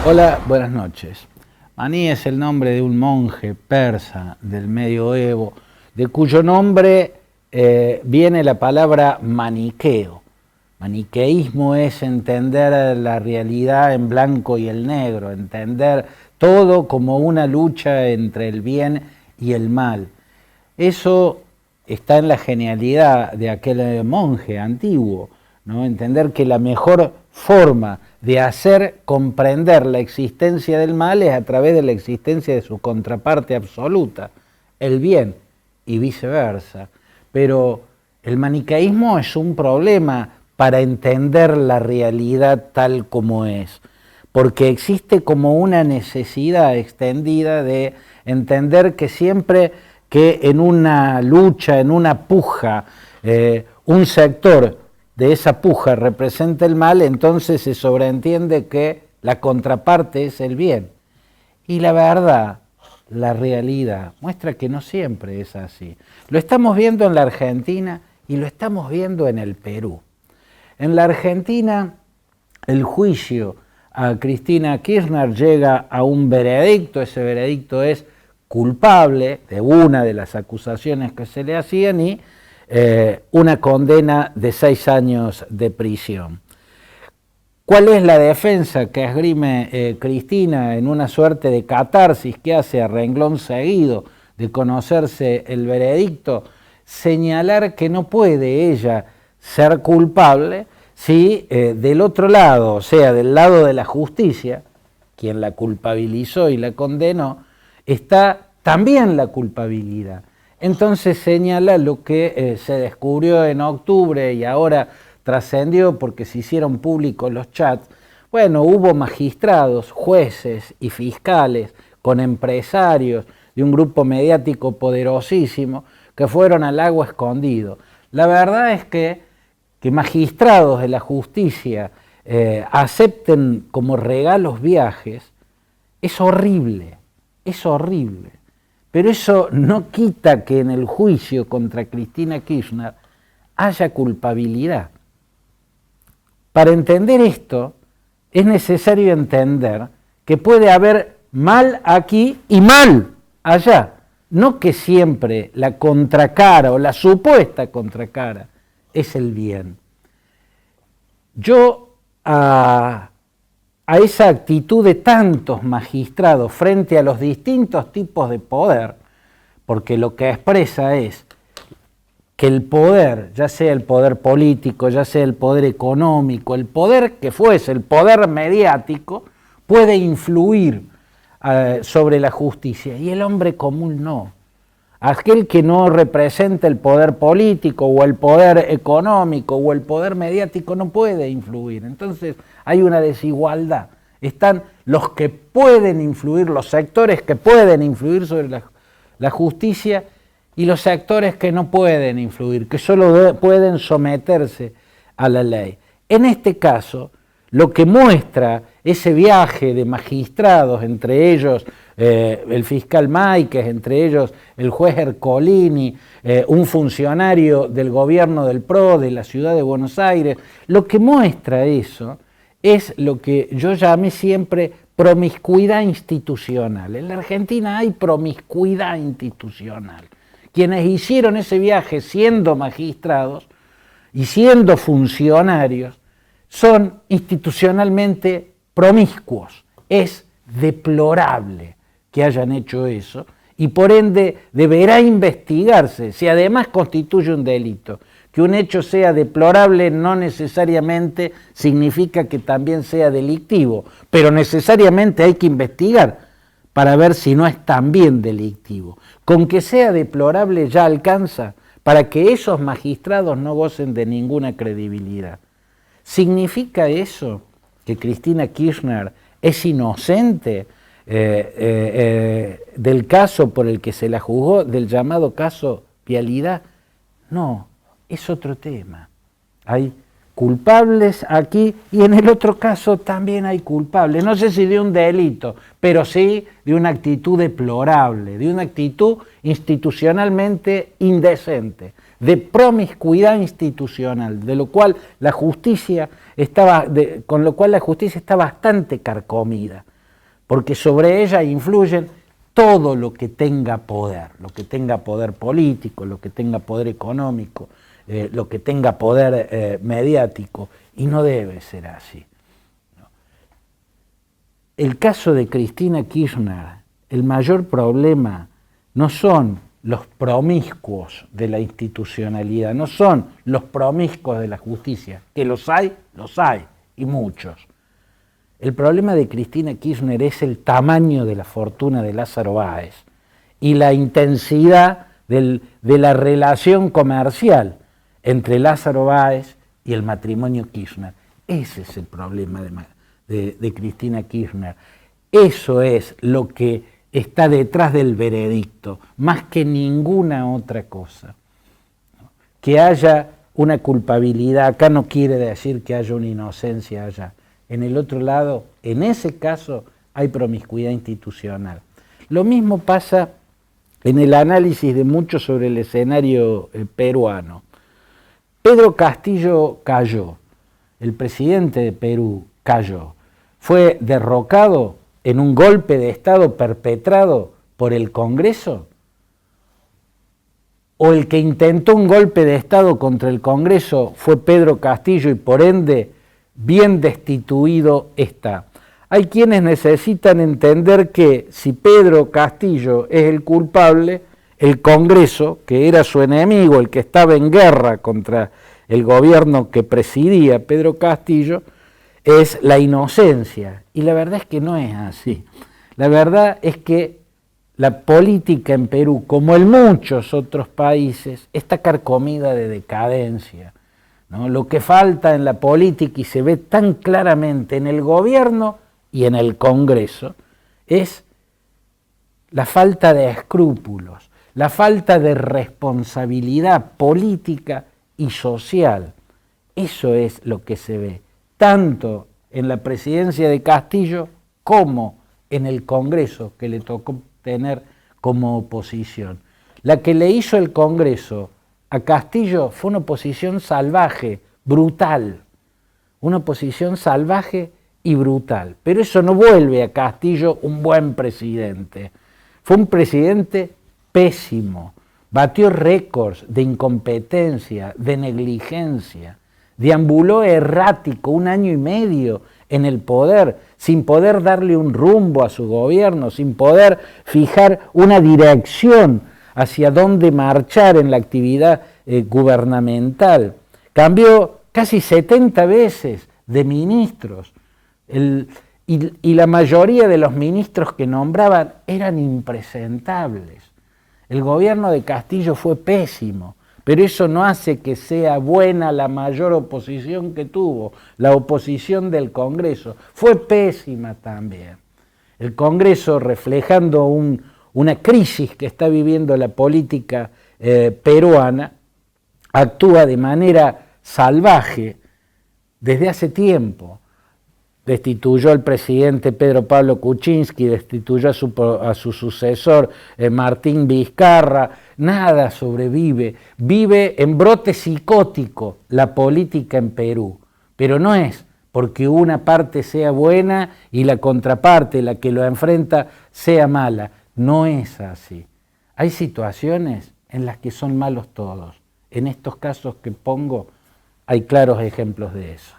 Hola, buenas noches. Maní es el nombre de un monje persa del medioevo, de cuyo nombre viene la palabra maniqueo. Maniqueísmo es entender la realidad en blanco y el negro, entender todo como una lucha entre el bien y el mal. Eso está en la genialidad de aquel monje antiguo, ¿no? Entender que la mejor forma de hacer comprender la existencia del mal es a través de la existencia de su contraparte absoluta, el bien, y viceversa. Pero el maniqueísmo es un problema para entender la realidad tal como es, porque existe como una necesidad extendida de entender que siempre que en una lucha, en una puja, un sector de esa puja representa el mal, entonces se sobreentiende que la contraparte es el bien. Y la verdad, la realidad, muestra que no siempre es así. Lo estamos viendo en la Argentina y lo estamos viendo en el Perú. En la Argentina, el juicio a Cristina Kirchner llega a un veredicto. Ese veredicto es culpable de una de las acusaciones que se le hacían y una condena de 6 años de prisión. ¿Cuál es la defensa que esgrime Cristina en una suerte de catarsis que hace a renglón seguido de conocerse el veredicto? Señalar que no puede ella ser culpable si del otro lado, o sea, del lado de la justicia, quien la culpabilizó y la condenó, está también la culpabilidad. Entonces señala lo que se descubrió en octubre y ahora trascendió porque se hicieron públicos los chats. Bueno, hubo magistrados, jueces y fiscales con empresarios de un grupo mediático poderosísimo que fueron al lago escondido. La verdad es que magistrados de la justicia acepten como regalos viajes es horrible, es horrible. Pero eso no quita que en el juicio contra Cristina Kirchner haya culpabilidad. Para entender esto, es necesario entender que puede haber mal aquí y mal allá. No que siempre la contracara o la supuesta contracara es el bien. Yo a esa actitud de tantos magistrados frente a los distintos tipos de poder, porque lo que expresa es que el poder, ya sea el poder político, ya sea el poder económico, el poder que fuese, el poder mediático, puede influir sobre la justicia y el hombre común no. Aquel que no representa el poder político o el poder económico o el poder mediático no puede influir. Entonces hay una desigualdad. Están los que pueden influir, los sectores que pueden influir sobre la justicia y los sectores que no pueden influir, que solo pueden someterse a la ley. En este caso, lo que muestra ese viaje de magistrados, entre ellos el fiscal Máiquez, entre ellos el juez Ercolini, un funcionario del gobierno del PRO de la ciudad de Buenos Aires, lo que muestra eso es lo que yo llamé siempre promiscuidad institucional. En la Argentina hay promiscuidad institucional. Quienes hicieron ese viaje siendo magistrados y siendo funcionarios son institucionalmente promiscuos. Es deplorable que hayan hecho eso y por ende deberá investigarse si además constituye un delito. Que un hecho sea deplorable no necesariamente significa que también sea delictivo, pero necesariamente hay que investigar para ver si no es también delictivo. Con que sea deplorable ya alcanza para que esos magistrados no gocen de ninguna credibilidad. ¿Significa eso que Cristina Kirchner es inocente del caso por el que se la juzgó, del llamado caso Vialidad? No, es otro tema. Hay culpables aquí y en el otro caso también hay culpables. No sé si de un delito, pero sí de una actitud deplorable, de una actitud institucionalmente indecente, de promiscuidad institucional, de lo cual la justicia con lo cual la justicia está bastante carcomida. porque sobre ella influyen todo lo que tenga poder político, lo que tenga poder económico, lo que tenga poder mediático, y no debe ser así. El caso de Cristina Kirchner, el mayor problema no son los promiscuos de la institucionalidad, no son los promiscuos de la justicia, que los hay, y muchos. El problema de Cristina Kirchner es el tamaño de la fortuna de Lázaro Báez y la intensidad de la relación comercial entre Lázaro Báez y el matrimonio Kirchner. Ese es el problema de Cristina Kirchner. Eso es lo que está detrás del veredicto, más que ninguna otra cosa. Que haya una culpabilidad, acá no quiere decir que haya una inocencia allá. En el otro lado, en ese caso, hay promiscuidad institucional. Lo mismo pasa en el análisis de muchos sobre el escenario peruano. Pedro Castillo cayó, el presidente de Perú cayó, fue derrocado en un golpe de Estado perpetrado por el Congreso, o el que intentó un golpe de Estado contra el Congreso fue Pedro Castillo y por ende bien destituido está. Hay quienes necesitan entender que si Pedro Castillo es el culpable, el Congreso, que era su enemigo, el que estaba en guerra contra el gobierno que presidía Pedro Castillo, es la inocencia. Y la verdad es que no es así. La verdad es que la política en Perú, como en muchos otros países, está carcomida de decadencia, ¿no? Lo que falta en la política, y se ve tan claramente en el gobierno y en el Congreso, es la falta de escrúpulos, la falta de responsabilidad política y social. Eso es lo que se ve, tanto en la presidencia de Castillo como en el Congreso que le tocó tener como oposición. La que le hizo el Congreso a Castillo fue una oposición salvaje, brutal, una oposición salvaje y brutal. Pero eso no vuelve a Castillo un buen presidente. Fue un presidente pésimo, batió récords de incompetencia, de negligencia, deambuló errático 1 año y medio en el poder, sin poder darle un rumbo a su gobierno, sin poder fijar una dirección hacia dónde marchar en la actividad gubernamental. Cambió casi 70 veces de ministros y la mayoría de los ministros que nombraban eran impresentables. El gobierno de Castillo fue pésimo, pero eso no hace que sea buena la mayor oposición que tuvo. La oposición del Congreso fue pésima también. El Congreso, reflejando una crisis que está viviendo la política peruana, actúa de manera salvaje desde hace tiempo. Destituyó al presidente Pedro Pablo Kuczynski, destituyó a su sucesor Martín Vizcarra. Nada sobrevive, vive en brote psicótico la política en Perú, pero no es porque una parte sea buena y la contraparte, la que lo enfrenta, sea mala. No es así. Hay situaciones en las que son malos todos. En estos casos que pongo hay claros ejemplos de eso.